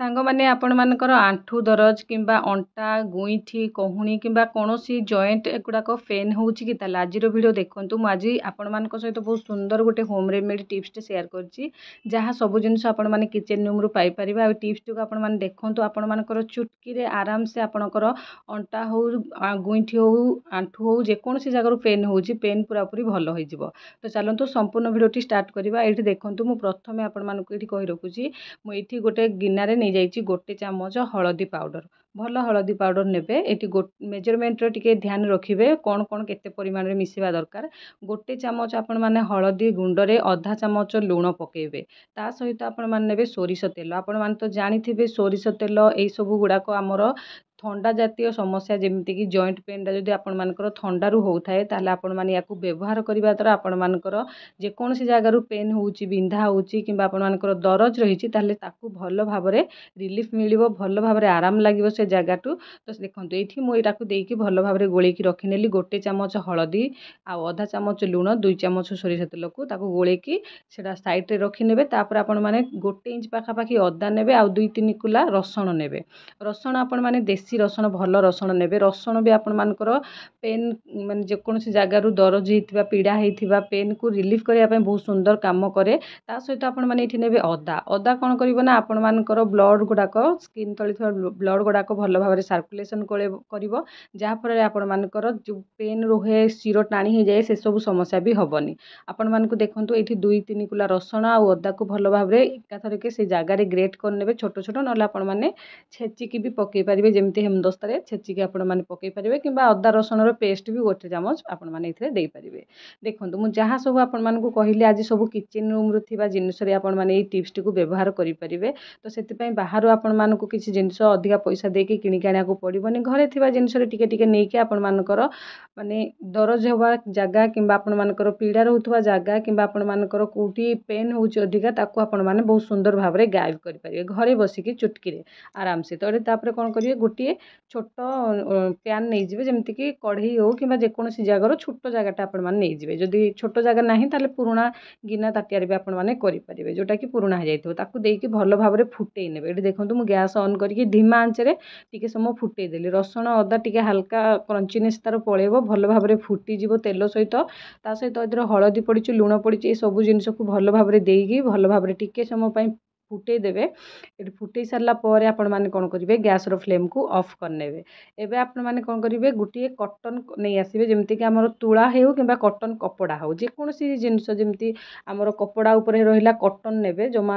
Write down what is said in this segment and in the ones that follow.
ସାଙ୍ଗମାନେ ଆପଣମାନଙ୍କର ଆଣ୍ଠୁ ଦରଜ କିମ୍ବା ଅଣ୍ଟା ଗୁଇଁଠି କହୁଣି କିମ୍ବା କୌଣସି ଜଏଣ୍ଟ ଏଗୁଡ଼ାକ ପେନ୍ ହେଉଛି କି ତାହେଲେ ଆଜିର ଭିଡ଼ିଓ ଦେଖନ୍ତୁ। ମୁଁ ଆଜି ଆପଣମାନଙ୍କ ସହିତ ବହୁତ ସୁନ୍ଦର ଗୋଟେ ହୋମ୍ ରେମେଡ଼ି ଟିପ୍ସଟେ ସେୟାର କରିଛି, ଯାହା ସବୁ ଜିନିଷ ଆପଣମାନେ କିଚେନ୍ ରୁମ୍ରୁ ପାଇପାରିବେ। ଆଉ ଟିପ୍ସଟିକୁ ଆପଣମାନେ ଦେଖନ୍ତୁ, ଆପଣମାନଙ୍କର ଚୁଟକିରେ ଆରାମସେ ଆପଣଙ୍କର ଅଣ୍ଟା ହେଉ ଗୁଇଁଠି ହେଉ ଆଣ୍ଠୁ ହେଉ ଯେକୌଣସି ଜାଗାରୁ ପେନ୍ ହେଉଛି ପେନ୍ ପୁରାପୁରି ଭଲ ହୋଇଯିବ। ତ ଚାଲନ୍ତୁ ସମ୍ପୂର୍ଣ୍ଣ ଭିଡ଼ିଓଟି ଷ୍ଟାର୍ଟ କରିବା। ଏଇଠି ଦେଖନ୍ତୁ, ମୁଁ ପ୍ରଥମେ ଆପଣମାନଙ୍କୁ ଏଇଠି କହି ରଖୁଛି, ମୁଁ ଏଇଠି ଗୋଟେ ଗିନାରେ ନେଇଯାଇଛି ଗୋଟେ ଚାମଚ ହଳଦୀ ପାଉଡ଼ର। ଭଲ ହଳଦୀ ପାଉଡ଼ର ନେବେ। ଏଠି ମେଜରମେଣ୍ଟର ଟିକେ ଧ୍ୟାନ ରଖିବେ, କ'ଣ କ'ଣ କେତେ ପରିମାଣରେ ମିଶିବା ଦରକାର। ଗୋଟେ ଚାମଚ ଆପଣମାନେ ହଳଦୀ ଗୁଣ୍ଡରେ ଅଧା ଚାମଚ ଲୁଣ ପକାଇବେ। ତା ସହିତ ଆପଣମାନେ ନେବେ ସୋରିଷ ତେଲ। ଆପଣମାନେ ତ ଜାଣିଥିବେ ସୋରିଷ ତେଲ ଏଇସବୁ ଗୁଡ଼ାକ ଆମର ଥଣ୍ଡା ଜାତୀୟ ସମସ୍ୟା, ଯେମିତିକି ଜଏଣ୍ଟ ପେନ୍ଟା ଯଦି ଆପଣମାନଙ୍କର ଥଣ୍ଡାରୁ ହେଉଥାଏ ତାହେଲେ ଆପଣମାନେ ୟାକୁ ବ୍ୟବହାର କରିବା ଦ୍ୱାରା ଆପଣମାନଙ୍କର ଯେକୌଣସି ଜାଗାରୁ ପେନ୍ ହେଉଛି, ବିନ୍ଧା ହେଉଛି କିମ୍ବା ଆପଣମାନଙ୍କର ଦରଜ ରହିଛି ତାହେଲେ ତାକୁ ଭଲ ଭାବରେ ରିଲିଫ୍ ମିଳିବ, ଭଲ ଭାବରେ ଆରାମ ଲାଗିବ ସେ ଜାଗାଠୁ। ତ ଦେଖନ୍ତୁ, ଏଇଠି ମୁଁ ଏଇଟାକୁ ଦେଇକି ଭଲ ଭାବରେ ଗୋଳେଇକି ରଖିନେଲି। ଗୋଟେ ଚାମଚ ହଳଦୀ ଆଉ ଅଧା ଚାମଚ ଲୁଣ, 2 ଚାମଚ ସୋରିଷ ତେଲକୁ ତାକୁ ଗୋଳେଇକି ସେଇଟା ସାଇଡ଼୍ରେ ରଖିନେବେ। ତାପରେ ଆପଣମାନେ 1 ଇଞ୍ଚ ପାଖାପାଖି ଅଦା ନେବେ ଆଉ 2-3 କୁଲା ରସୁଣ ନେବେ। ରସୁଣ ଆପଣମାନେ ଦେଶୀ ରସୁଣ, ଭଲ ରସୁଣ ନେବେ। ରସୁଣ ବି ଆପଣମାନଙ୍କର ପେନ୍ ମାନେ ଯେକୌଣସି ଜାଗାରୁ ଦରଜ ହେଇଥିବା, ପୀଡ଼ା ହେଇଥିବା ପେନ୍କୁ ରିଲିଫ୍ କରିବା ପାଇଁ ବହୁତ ସୁନ୍ଦର କାମ କରେ। ତା ସହିତ ଆପଣମାନେ ଏଇଠି ନେବେ ଅଦା। ଅଦା କ'ଣ କରିବ ନା ଆପଣମାନଙ୍କର ବ୍ଲଡ଼ ଗୁଡ଼ାକ, ସ୍କିନ୍ ତଳେ ଥିବା ବ୍ଲଡ଼ ଗୁଡ଼ାକ ଭଲ ଭାବରେ ସାର୍କୁଲେସନ୍ କରିବ, ଯାହାଫଳରେ ଆପଣମାନଙ୍କର ଯେଉଁ ପେନ୍ ରୁହେ, ଶିର ଟାଣି ହେଇଯାଏ, ସେସବୁ ସମସ୍ୟା ବି ହେବନି। ଆପଣମାନଙ୍କୁ ଦେଖନ୍ତୁ, ଏଇଠି 2-3 କୁଲା ରସୁଣ ଆଉ ଅଦାକୁ ଭଲ ଭାବରେ ଏକାଥରକେ ସେ ଜାଗାରେ ଗ୍ରେଟ୍ କରିନେବେ ଛୋଟ ଛୋଟ। ନହେଲେ ଆପଣମାନେ ଛେଚିକି ବି ପକାଇ ପାରିବେ, ଯେମିତି ହେମଦସ୍ତାରେ ଛେଚିକି ଆପଣମାନେ ପକାଇ ପାରିବେ, କିମ୍ବା ଅଦା ରସୁଣର ପେଷ୍ଟ ବି 1 ଚାମଚ ଆପଣମାନେ ଏଥିରେ ଦେଇପାରିବେ। ଦେଖନ୍ତୁ, ମୁଁ ଯାହା ସବୁ ଆପଣମାନଙ୍କୁ କହିଲି ଆଜି ସବୁ କିଚେନ୍ ରୁମ୍ରୁ ଥିବା ଜିନିଷରେ ଆପଣମାନେ ଏଇ ଟିପ୍ସଟିକୁ ବ୍ୟବହାର କରିପାରିବେ। ତ ସେଥିପାଇଁ ବାହାରୁ ଆପଣମାନଙ୍କୁ କିଛି ଜିନିଷ ଅଧିକା ପଇସା ଦେଇକି କିଣିକି ଆଣିବାକୁ ପଡ଼ିବନି। ଘରେ ଥିବା ଜିନିଷରେ ଟିକେ ଟିକେ ନେଇକି ଆପଣମାନଙ୍କର ମାନେ ଦରଜ ହେବା ଜାଗା କିମ୍ବା ଆପଣମାନଙ୍କର ପୀଡ଼ା ରହୁଥିବା ଜାଗା କିମ୍ବା ଆପଣମାନଙ୍କର କେଉଁଠି ପେନ୍ ହେଉଛି ଅଧିକା, ତାକୁ ଆପଣମାନେ ବହୁତ ସୁନ୍ଦର ଭାବରେ ଗାୟବ କରିପାରିବେ ଘରେ ବସିକି ଚୁଟକିରେ ଆରାମସେ। ତ ତାପରେ କ'ଣ କରିବେ, ଗୋଟିଏ ଛୋଟ ପ୍ୟାନ୍ ନେଇଯିବେ, ଯେମିତିକି କଢ଼େଇ ହେଉ କିମ୍ବା ଯେକୌଣସି ଜାଗାର ଛୋଟ ଜାଗାଟା ଆପଣମାନେ ନେଇଯିବେ। ଯଦି ଛୋଟ ଜାଗା ନାହିଁ ତାହେଲେ ପୁରୁଣା ଗିନା ତାଟିଆରେ ବି ଆପଣମାନେ କରିପାରିବେ, ଯେଉଁଟାକି ପୁରୁଣା ହେଇଯାଇଥିବ। ତାକୁ ଦେଇକି ଭଲ ଭାବରେ ଫୁଟେଇ ନେବେ। ଏଠି ଦେଖନ୍ତୁ, ମୁଁ ଗ୍ୟାସ୍ ଅନ୍ କରିକି ଧିମା ଆଞ୍ଚରେ ଟିକେ ସମୟ ଫୁଟେଇ ଦେଲି। ରସୁଣ ଅଦା ଟିକେ ହାଲକା କ୍ରଞ୍ଚିନେସ୍ ତାର ପଳେଇବ, ଭଲ ଭାବରେ ଫୁଟିଯିବ ତେଲ ସହିତ। ତା ସହିତ ଏଥିରେ ହଳଦୀ ପଡ଼ିଛି, ଲୁଣ ପଡ଼ିଛି, ଏ ସବୁ ଜିନିଷକୁ ଭଲ ଭାବରେ ଦେଇକି ଭଲ ଭାବରେ ଟିକେ ସମୟ ପାଇଁ ଫୁଟେଇ ଦେବେ। ଏଠି ଫୁଟେଇ ସାରିଲା ପରେ ଆପଣମାନେ କ'ଣ କରିବେ, ଗ୍ୟାସ୍ର ଫ୍ଲେମ୍କୁ ଅଫ୍ କରିନେବେ। ଏବେ ଆପଣମାନେ କ'ଣ କରିବେ, ଗୋଟିଏ କଟନ୍ ନେଇ ଆସିବେ, ଯେମିତିକି ଆମର ତୁଳା ହେଉ କିମ୍ବା କଟନ୍ କପଡ଼ା ହେଉ, ଯେକୌଣସି ଜିନିଷ ଯେମିତି ଆମର କପଡ଼ା ଉପରେ ରହିଲା କଟନ୍ ନେବେ, ଜମା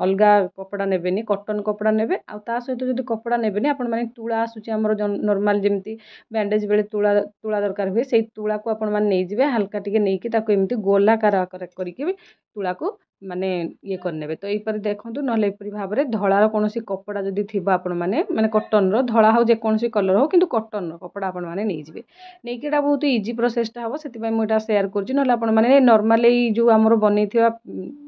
ଅଲଗା କପଡ଼ା ନେବେନି, କଟନ୍ କପଡ଼ା ନେବେ। ଆଉ ତା ସହିତ ଯଦି କପଡ଼ା ନେବେନି, ଆପଣମାନେ ତୁଳା ଆସୁଛି ଆମର ନର୍ମାଲ, ଯେମିତି ବ୍ୟାଣ୍ଡେଜ୍ ବେଳେ ତୁଳା ଦରକାର ହୁଏ, ସେଇ ତୁଳାକୁ ଆପଣମାନେ ନେଇଯିବେ। ହାଲକା ଟିକେ ନେଇକି ତାକୁ ଏମିତି ଗୋଲାକାର କରିକି ତୁଳାକୁ ମାନେ ଇଏ କରିନେବେ। ତ ଏଇପରି ଦେଖନ୍ତୁ, ନହେଲେ ଏପରି ଭାବରେ ଧଳାର କୌଣସି କପଡ଼ା ଯଦି ଥିବ ଆପଣମାନେ, ମାନେ କଟନ୍ର, ଧଳା ହେଉ ଯେକୌଣସି କଲର୍ ହେଉ, କିନ୍ତୁ କଟନ୍ର କପଡ଼ା ଆପଣମାନେ ନେଇଯିବେ। ନେଇକି ଏଇଟା ବହୁତ ଇଜି ପ୍ରୋସେସ୍ଟା ହେବ, ସେଥିପାଇଁ ମୁଁ ଏଇଟା ସେୟାର କରୁଛି। ନହେଲେ ଆପଣମାନେ ନର୍ମାଲି ଏଇ ଯେଉଁ ଆମର ବନେଇଥିବା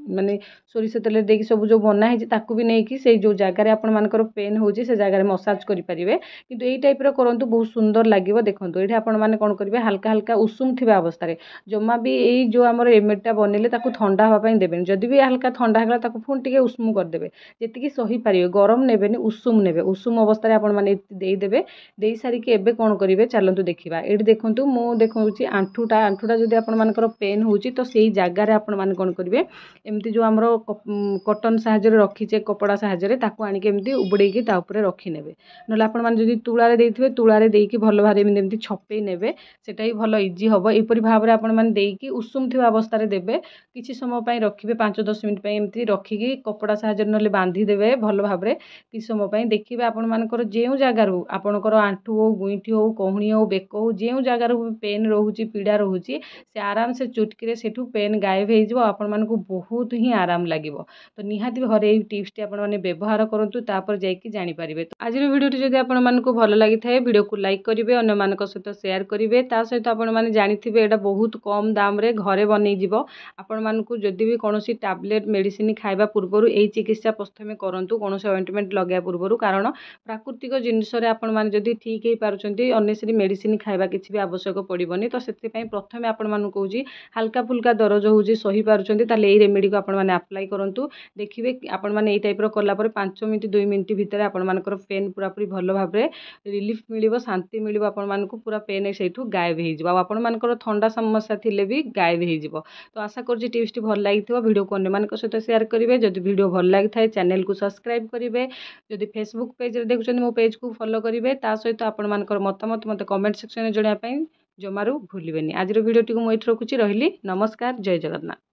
ମାନେ ସୋରିଷ ତେଲ ଦେଇକି ସବୁ ଯେଉଁ ବନା ହେଇଛି, ତାକୁ ବି ନେଇକି ସେଇ ଯେଉଁ ଜାଗାରେ ଆପଣମାନଙ୍କର ପେନ୍ ହେଉଛି ସେ ଜାଗାରେ ମସାଜ କରିପାରିବେ। କିନ୍ତୁ ଏଇ ଟାଇପ୍ର କରନ୍ତୁ, ବହୁତ ସୁନ୍ଦର ଲାଗିବ। ଦେଖନ୍ତୁ, ଏଇଠି ଆପଣମାନେ କ'ଣ କରିବେ, ହାଲକା ହାଲକା ଉଷୁମ ଥିବା ଅବସ୍ଥାରେ, ଜମା ବି ଏଇ ଯେଉଁ ଆମର ରେମେଡ଼ିଟା ବନେଇଲେ ତାକୁ ଥଣ୍ଡା ହେବା ପାଇଁ ଦେବେନି। ଯଦି ବି ହାଲକା ଥଣ୍ଡା ହେଇଗଲା ତାକୁ ପୁଣି ଟିକେ ଉଷୁମ କରିଦେବେ, ଯେତିକି ସହିପାରିବେ। ଗରମ ନେବେନି, ଉଷୁମ ନେବେ। ଉଷୁମ ଅବସ୍ଥାରେ ଆପଣମାନେ ଦେଇଦେବେ। ଦେଇ ସାରିକି ଏବେ କ'ଣ କରିବେ, ଚାଲନ୍ତୁ ଦେଖିବା। ଏଇଠି ଦେଖନ୍ତୁ, ମୁଁ ଦେଖାଉଛି ଆଣ୍ଠୁଟା ଯଦି ଆପଣମାନଙ୍କର ପେନ୍ ହେଉଛି, ତ ସେଇ ଜାଗାରେ ଆପଣମାନେ କ'ଣ କରିବେ, ଏମିତି ଯେଉଁ ଆମର କଟନ୍ ସାହାଯ୍ୟରେ ରଖିଛେ, କପଡ଼ା ସାହାଯ୍ୟରେ, ତାକୁ ଆଣିକି ଏମିତି ଉବୁଡ଼େଇକି ତା ଉପରେ ରଖିନେବେ। ନହେଲେ ଆପଣମାନେ ଯଦି ତୁଳାରେ ଦେଇଥିବେ, ତୁଳାରେ ଦେଇକି ଭଲ ଭାବରେ ଏମିତି ଛପେଇ ନେବେ, ସେଟା ବି ଭଲ ଇଜି ହେବ। ଏହିପରି ଭାବରେ ଆପଣମାନେ ଦେଇକି ଉଷୁମ ଥିବା ଅବସ୍ଥାରେ ଦେବେ। କିଛି ସମୟ ପାଇଁ ରଖିବେ, 5-10 ମିନିଟ୍ ପାଇଁ ଏମିତି ରଖିକି କପଡ଼ା ସାହାଯ୍ୟରେ ନହେଲେ ବାନ୍ଧିଦେବେ ଭଲ ଭାବରେ। କିଛି ସମୟ ପାଇଁ ଦେଖିବେ ଆପଣମାନଙ୍କର ଯେଉଁ ଜାଗାରୁ ଆପଣଙ୍କର ଆଣ୍ଠୁ ହେଉ, ଗୁଇଁଠି ହେଉ, କହୁଣି ହେଉ, ବେକ ହେଉ, ଯେଉଁ ଜାଗାରୁ ପେନ୍ ରହୁଛି, ପୀଡ଼ା ରହୁଛି, ସେ ଆରାମସେ ଚୁଟକିରେ ସେଠୁ ପେନ୍ ଗାୟବ ହେଇଯିବ। ଆପଣମାନଙ୍କୁ ବହୁତ ହିଁ ଆରାମ ଲାଗିବ। ତ ନିହାତି ଘରେ ଏଇ ଟିପ୍ସଟି ଆପଣମାନେ ବ୍ୟବହାର କରନ୍ତୁ, ତାପରେ ଯାଇକି ଜାଣିପାରିବେ। ତ ଆଜିର ଭିଡ଼ିଓଟି ଯଦି ଆପଣମାନଙ୍କୁ ଭଲ ଲାଗିଥାଏ, ଭିଡ଼ିଓକୁ ଲାଇକ୍ କରିବେ, ଅନ୍ୟମାନଙ୍କ ସହିତ ସେୟାର କରିବେ। ତା ସହିତ ଆପଣମାନେ ଜାଣିଥିବେ ଏଇଟା ବହୁତ କମ୍ ଦାମରେ ଘରେ ବନେଇଯିବ। ଆପଣମାନଙ୍କୁ ଯଦି ବି କୌଣସି ଟାବଲେଟ୍ ମେଡ଼ିସିନ ଖାଇବା ପୂର୍ବରୁ ଏଇ ଚିକିତ୍ସା ପ୍ରଥମେ କରନ୍ତୁ କୌଣସି ଅଏଣ୍ଟମେଣ୍ଟ ଲଗାଇବା ପୂର୍ବରୁ। କାରଣ ପ୍ରାକୃତିକ ଜିନିଷରେ ଆପଣମାନେ ଯଦି ଠିକ୍ ହେଇପାରୁଛନ୍ତି ଅନେସେରୀ ମେଡ଼ିସିନ ଖାଇବା କିଛି ବି ଆବଶ୍ୟକ ପଡ଼ିବନି। ତ ସେଥିପାଇଁ ପ୍ରଥମେ ଆପଣମାନଙ୍କୁ କହୁଛି ହାଲକା ଫୁଲକା ଦରଜ ହେଉଛି ସହିପାରୁଛନ୍ତି ତାହେଲେ ଏଇ ରେମେଡ଼ିକୁ ଆପଣମାନେ ଆପ୍ଲାଏ କରନ୍ତୁ। ଦେଖିବେ ଆପଣମାନେ ଏଇ ଟାଇପ୍ର କଲା ପରେ 5 ମିନିଟ୍ 2 ମିନିଟ୍ ଭିତରେ ଆପଣମାନଙ୍କର ପେନ୍ ପୁରାପୁରି ଭଲ ଭାବରେ ରିଲିଫ୍ ମିଳିବ, ଶାନ୍ତି ମିଳିବ, ଆପଣମାନଙ୍କୁ ପୁରା ପେନ୍ ସେଇଠୁ ଗାୟବ ହେଇଯିବ। ଆଉ ଆପଣମାନଙ୍କର ଥଣ୍ଡା ସମସ୍ୟା ଥିଲେ ବି ଗାୟବ ହେଇଯିବ। ତ ଆଶା କରୁଛି ଟିପ୍ସଟି ଭଲ ଲାଗିଥିବ। ଭିଡ଼ିଓକୁ ଅନ୍ୟମାନଙ୍କ ସହିତ ସେୟାର କରିବେ। ଯଦି ଭିଡ଼ିଓ ଭଲ ଲାଗିଥାଏ ଚ୍ୟାନେଲକୁ ସବସ୍କ୍ରାଇବ୍ କରିବେ। ଯଦି ଫେସବୁକ୍ ପେଜରେ ଦେଖୁଛନ୍ତି ମୋ ପେଜକୁ ଫଲୋ କରିବେ। ତା ସହିତ ଆପଣମାନଙ୍କର ମତାମତ ମୋତେ କମେଣ୍ଟ ସେକ୍ସନରେ ଜଣାଇବା ପାଇଁ ଜମାରୁ ଭୁଲିବେନି। ଆଜିର ଭିଡ଼ିଓଟିକୁ ମୁଁ ଏଇଠି ରଖୁଛି। ରହିଲି। ନମସ୍କାର। ଜୟ ଜଗନ୍ନାଥ।